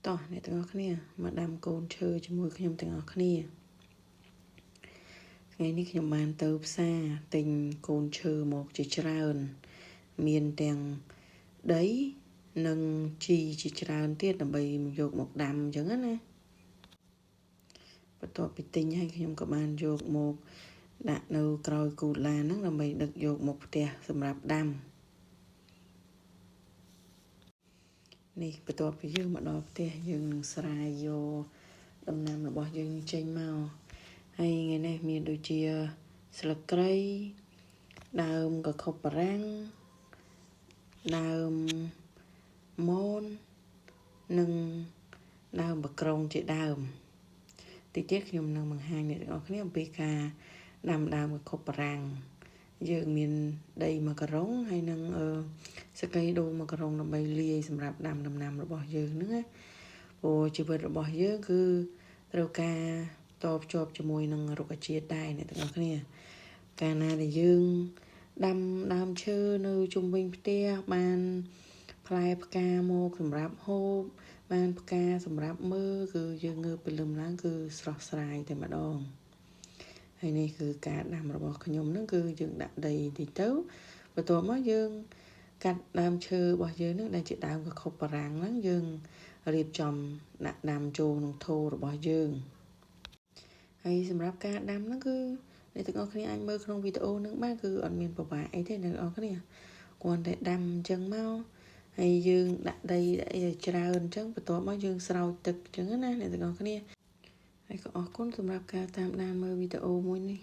តោះអ្នកទាំងអស់គ្នាមកដាំកូនឈើជាមួយខ្ញុំទាំងអស់គ្នាថ្ងៃនេះខ្ញុំបានទៅផ្សារទិញកូនឈើមកជាច្រើនមានទាំងដីនិងជីជាច្រើនទៀតដើម្បីយកមកដាំអញ្ចឹងណាបន្ទាប់ពីទិញហើយខ្ញុំក៏បានយកមកដាក់នៅក្រោយគូឡានហ្នឹងដើម្បីដឹកយកមកផ្ទះសម្រាប់ដាំនេះបន្ទាប់ពីយើងមកដល់ផ្ទះយើងនឹងស្រាយយកដំណាំរបស់យើងចេញមកហើយថ្ងៃនេះមានដូចជាស្លឹកគ្រៃដើមកខុបបារាំងដើមមននិងដើមបក្រងជាដើមតិចទៀតខ្ញុំនឹងបង្ហាញអ្នកទាំងអស់គ្នាអំពីការដាំដើមកខុបបារាំងយើងមានដីមួយការុងហើយនឹងសក្តីដូងមួយការុងដើម្បីលាយសម្រាប់ដាំដំណាំរបស់យើងហ្នឹងណាព្រោះជីវិតរបស់យើងគឺត្រូវការតភ្ជាប់ជាមួយនឹងរុក្ខជាតិដែរអ្នកទាំងអស់គ្នាកាលណាដែលយើងដាំដើមឈើនៅជុំវិញផ្ទះបានផ្លែផ្កាមកសម្រាប់ហូបបានផ្កាសម្រាប់មើលគឺយើងងើបពីលំឡើងគឺស្រស់ស្រាយតែម្ដងហើយនេះគឺការដាំរបស់ខ្ញុំហ្នឹងគឺយើងដាក់ដីតិចទៅបន្ទាប់មកយើងកាត់ដើមឈើរបស់យើងហ្នឹងដែលជាដើមកខុបបារាំងហ្នឹងយើងរៀបចំដាក់ដាំចូលក្នុងថូរបស់យើងហើយសម្រាប់ការដាំហ្នឹងគឺអ្នកទាំងអស់គ្នាអាចមើលក្នុងវីដេអូហ្នឹងបានគឺអត់មានពិបាកអីទេអ្នកទាំងអស់គ្នាគ្រាន់តែដាំអញ្ចឹងមកហើយយើងដាក់ដីឲ្យច្រើនអញ្ចឹងបន្ទាប់មកយើងស្រោចទឹកអញ្ចឹងណាអ្នកទាំងអស់គ្នាហើយក៏អរគុណសម្រាប់ការតាមដានមើលវីដេអូមួយនេះ